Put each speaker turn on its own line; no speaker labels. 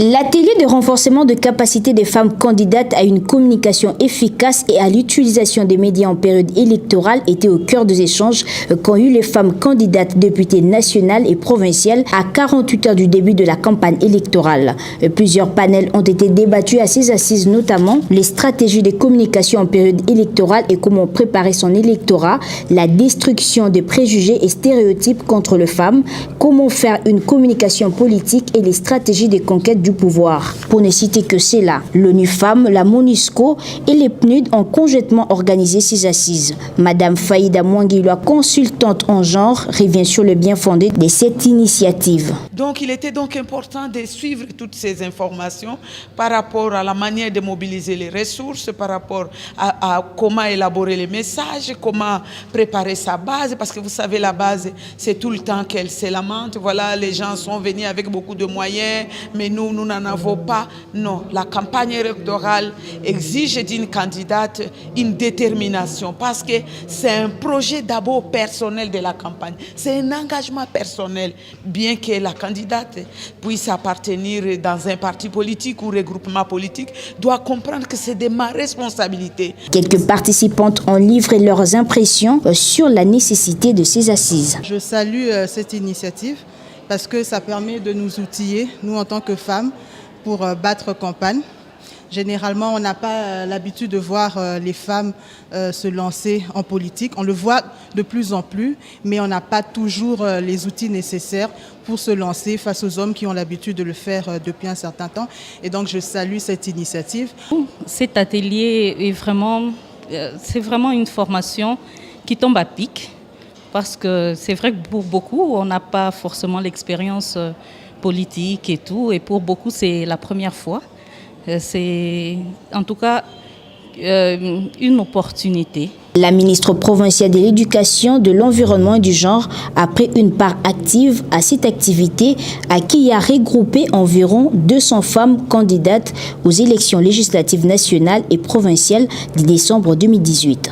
L'atelier de renforcement de capacité des femmes candidates à une communication efficace et à l'utilisation des médias en période électorale était au cœur des échanges qu'ont eu les femmes candidates députées nationales et provinciales à 48 heures du début de la campagne électorale. Plusieurs panels ont été débattus à ces assises, notamment les stratégies de communication en période électorale et comment préparer son électorat, la destruction des préjugés et stéréotypes contre les femmes, comment faire une communication politique et les stratégies de conquête du pouvoir. Pour ne citer que cela, l'ONU Femmes, la MONUSCO et les PNUD ont conjointement organisé ces assises. Madame Faïda Mwanguilwa, consultante en genre, revient sur le bien fondé de cette initiative.
Donc il était donc important de suivre toutes ces informations par rapport à la manière de mobiliser les ressources, par rapport à comment élaborer les messages, comment préparer sa base, parce que vous savez la base c'est tout le temps qu'elle se lamente. Voilà, les gens sont venus avec beaucoup de moyens, mais nous n'en avons pas. Non, la campagne électorale exige d'une candidate une détermination parce que c'est un projet d'abord personnel de la campagne. C'est un engagement personnel, bien que la candidate puisse appartenir dans un parti politique ou regroupement politique, doit comprendre que c'est de ma responsabilité.
Quelques participantes ont livré leurs impressions sur la nécessité de ces assises.
Je salue cette initiative parce que ça permet de nous outiller, nous en tant que femmes, pour battre campagne. Généralement, on n'a pas l'habitude de voir les femmes se lancer en politique. On le voit de plus en plus, mais on n'a pas toujours les outils nécessaires pour se lancer face aux hommes qui ont l'habitude de le faire depuis un certain temps. Et donc, je salue cette initiative.
Cet atelier est c'est vraiment une formation qui tombe à pic, parce que c'est vrai que pour beaucoup, on n'a pas forcément l'expérience politique et tout, et pour beaucoup, c'est la première fois. C'est en tout cas une opportunité.
La ministre provinciale de l'Éducation, de l'Environnement et du Genre a pris une part active à cette activité à qui a regroupé environ 200 femmes candidates aux élections législatives nationales et provinciales de décembre 2018.